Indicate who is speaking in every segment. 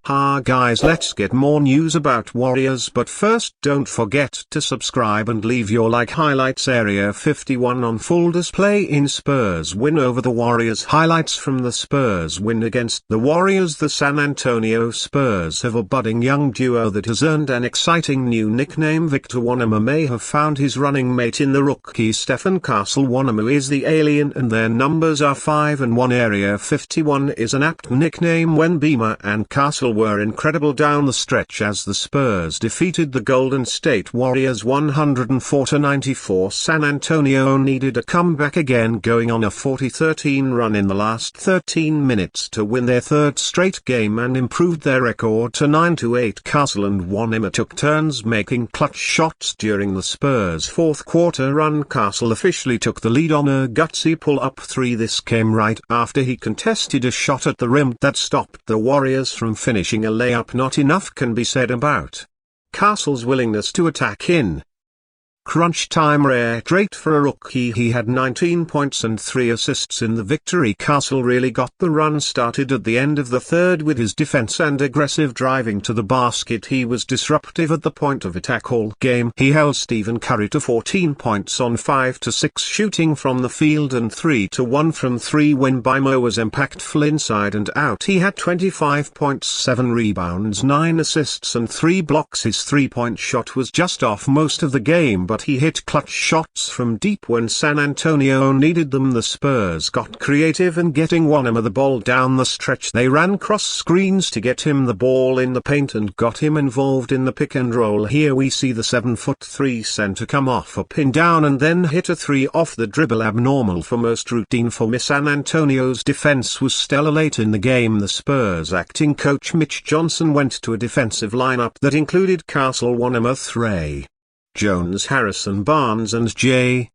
Speaker 1: Ha guys, let's get more news about Warriors, but first don't forget to subscribe and leave your like. Highlights Area 51 on full display in Spurs win over the Warriors. Highlights from the Spurs win against the Warriors. The San Antonio Spurs have a budding young duo that has earned an exciting new nickname. Victor Wanyama may have found his running mate in the rookie Stephen Castle. Wanyama is the alien and their numbers are 5 and 1. Area 51 is an apt nickname when Beamer and Castle were incredible down the stretch as the Spurs defeated the Golden State Warriors 104-94. San Antonio needed a comeback again, going on a 40-13 run in the last 13 minutes to win their third straight game and improved their record to 9-8. Castle and Wanyama took turns making clutch shots during the Spurs' fourth quarter run. Castle officially took the lead on a gutsy pull-up three. This came right after he contested a shot at the rim that stopped the Warriors from finishing a layup. Not enough can be said about Castle's willingness to attack in crunch time. Rare trait for a rookie. He had 19 points and 3 assists in the victory. Castle really got the run started at the end of the third with his defense and aggressive driving to the basket. He was disruptive at the point of attack all game. He held Stephen Curry to 14 points on 5-6 shooting from the field and 3-1 from 3 when Beamer was impactful inside and out. He had 25 points, 7 rebounds, 9 assists and 3 blocks. His three-point shot was just off most of the game, but he hit clutch shots from deep when San Antonio needed them. The Spurs got creative in getting Wanyama the ball down the stretch. They ran cross screens to get him the ball in the paint and got him involved in the pick and roll. Here we see the 7'3" center come off a pin down and then hit a 3 off the dribble. Abnormal for most, routine for me. San Antonio's defense was stellar late in the game. The Spurs acting coach Mitch Johnson went to a defensive lineup that included Castle, Wanyama, Thray Jones, Harrison Barnes and J.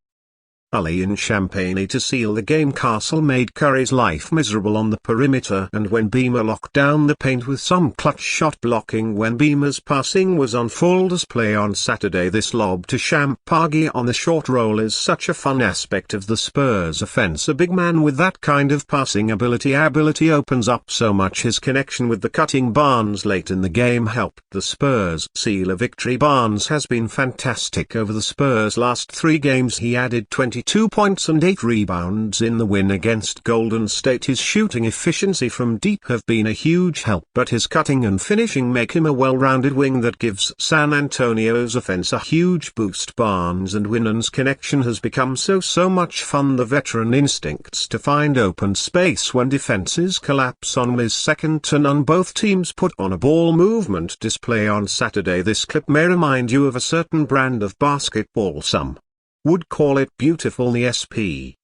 Speaker 1: Ali in Champagne to seal the game. Castle made Curry's life miserable on the perimeter, and when Beamer locked down the paint with some clutch shot blocking. When Beamer's passing was on full display on Saturday, this lob to Champagny on the short roll is such a fun aspect of the Spurs offense. A big man with that kind of passing ability opens up so much. His connection with the cutting Barnes late in the game helped the Spurs seal a victory. Barnes has been fantastic over the Spurs' last 3 games. He added 22 points and 8 rebounds in the win against Golden State. His shooting efficiency from deep have been a huge help, but his cutting and finishing make him a well-rounded wing that gives San Antonio's offense a huge boost. Barnes and Wiggins' connection has become so much fun. The veteran instincts to find open space when defenses collapse on is second to none. Both teams put on a ball movement display on Saturday. This clip may remind you of a certain brand of basketball. Some would call it beautiful. The Spurs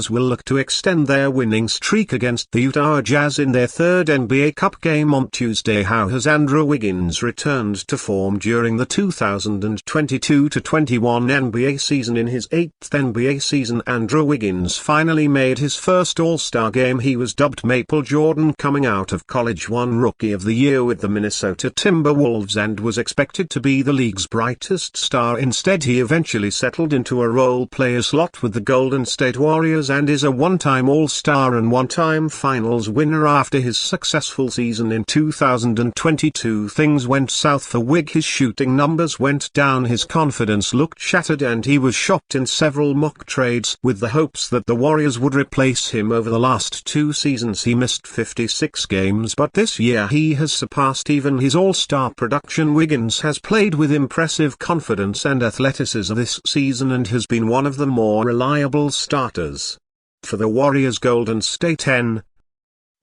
Speaker 1: will look to extend their winning streak against the Utah Jazz in their third NBA Cup game on Tuesday. How has Andrew Wiggins returned to form during the 2022-21 NBA season? In his 8th NBA season, Andrew Wiggins finally made his first All-Star game. He was dubbed Maple Jordan coming out of college, won Rookie of the Year with the Minnesota Timberwolves, and was expected to be the league's brightest star. Instead, he eventually settled into a role-player slot with the Golden State Warriors and is a one-time All-Star and one-time Finals winner. After his successful season in 2022, things went south for Wig. His shooting numbers went down, his confidence looked shattered, and he was shopped in several mock trades with the hopes that the Warriors would replace him. Over the last 2 seasons he missed 56 games, but this year he has surpassed even his All-Star production. Wiggins has played with impressive confidence and athleticism this season and has been one of the more reliable starters for the Warriors. Golden State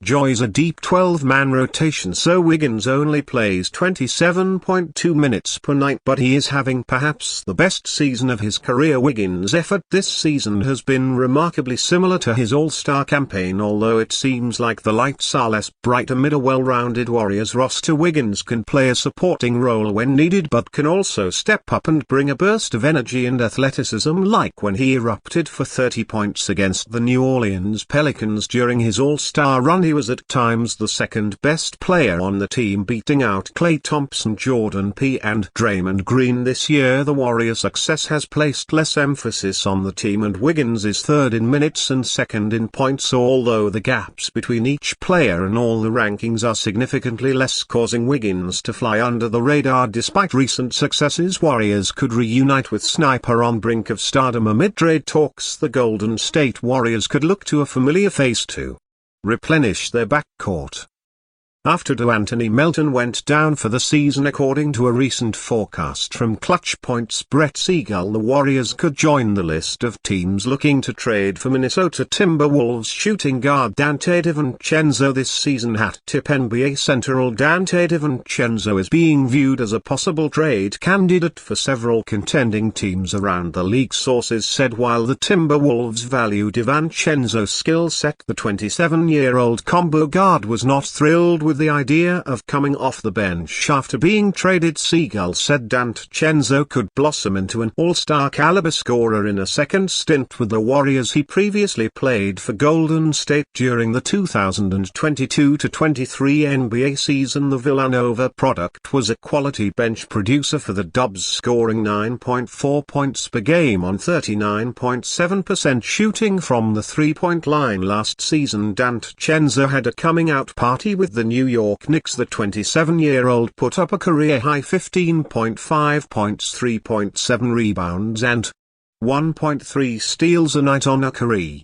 Speaker 1: enjoys a deep 12-man rotation, so Wiggins only plays 27.2 minutes per night, but he is having perhaps the best season of his career. Wiggins' effort this season has been remarkably similar to his All-Star campaign, although it seems like the lights are less bright amid a well-rounded Warriors roster. Wiggins can play a supporting role when needed, but can also step up and bring a burst of energy and athleticism, like when he erupted for 30 points against the New Orleans Pelicans during his All-Star run. he was at times the second best player on the team, beating out Klay Thompson, Jordan P. and Draymond Green. This year the Warriors' success has placed less emphasis on the team, and Wiggins is third in minutes and second in points, although the gaps between each player and all the rankings are significantly less, causing Wiggins to fly under the radar. Despite recent successes, Warriors could reunite with Sniper on brink of stardom amid trade talks. The Golden State Warriors could look to a familiar face to replenish their backcourt. After De'Anthony Melton went down for the season, according to a recent forecast from Clutch Point's Brett Siegel, the Warriors could join the list of teams looking to trade for Minnesota Timberwolves shooting guard Donte DiVincenzo this season. Hat tip: NBA Central Donte DiVincenzo is being viewed as a possible trade candidate for several contending teams around the league, sources said. While the Timberwolves value DiVincenzo's skill set, the 27-year-old combo guard was not thrilled with the idea of coming off the bench after being traded. Siegel said DiVincenzo could blossom into an all-star caliber scorer in a second stint with the Warriors. He previously played for Golden State during the 2022-23 NBA season. The Villanova product was a quality bench producer for the Dubs, scoring 9.4 points per game on 39.7% shooting from the three-point line last season. DiVincenzo had a coming-out party with the New York Knicks. The 27-year-old put up a career-high 15.5 points, 3.7 rebounds and 1.3 steals a night on a career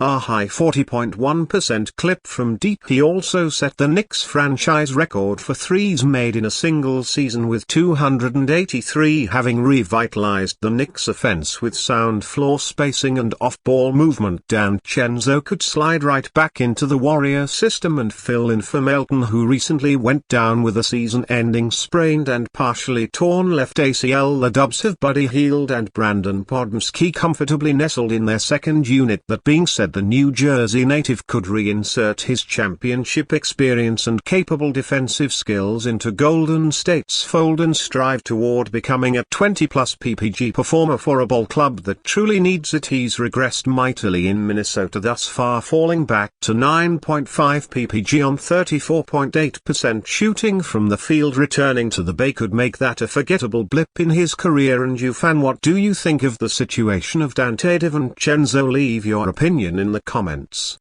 Speaker 1: high 40.1% clip from deep. He also set the Knicks franchise record for threes made in a single season with 283, having revitalized the Knicks offense with sound floor spacing and off-ball movement. DiVincenzo could slide right back into the Warrior system and fill in for Melton, who recently went down with a season-ending sprained and partially torn left ACL. The Dubs have Buddy Hield and Brandon Podmski comfortably nestled in their second unit. That being said, the New Jersey native could reinsert his championship experience and capable defensive skills into Golden State's fold and strive toward becoming a 20-plus PPG performer for a ball club that truly needs it. He's regressed mightily in Minnesota thus far, falling back to 9.5 PPG on 34.8% shooting from the field. Returning to the Bay could make that a forgettable blip in his career. And you fan, what do you think of the situation of Donte DiVincenzo? Leave your opinion in the comments.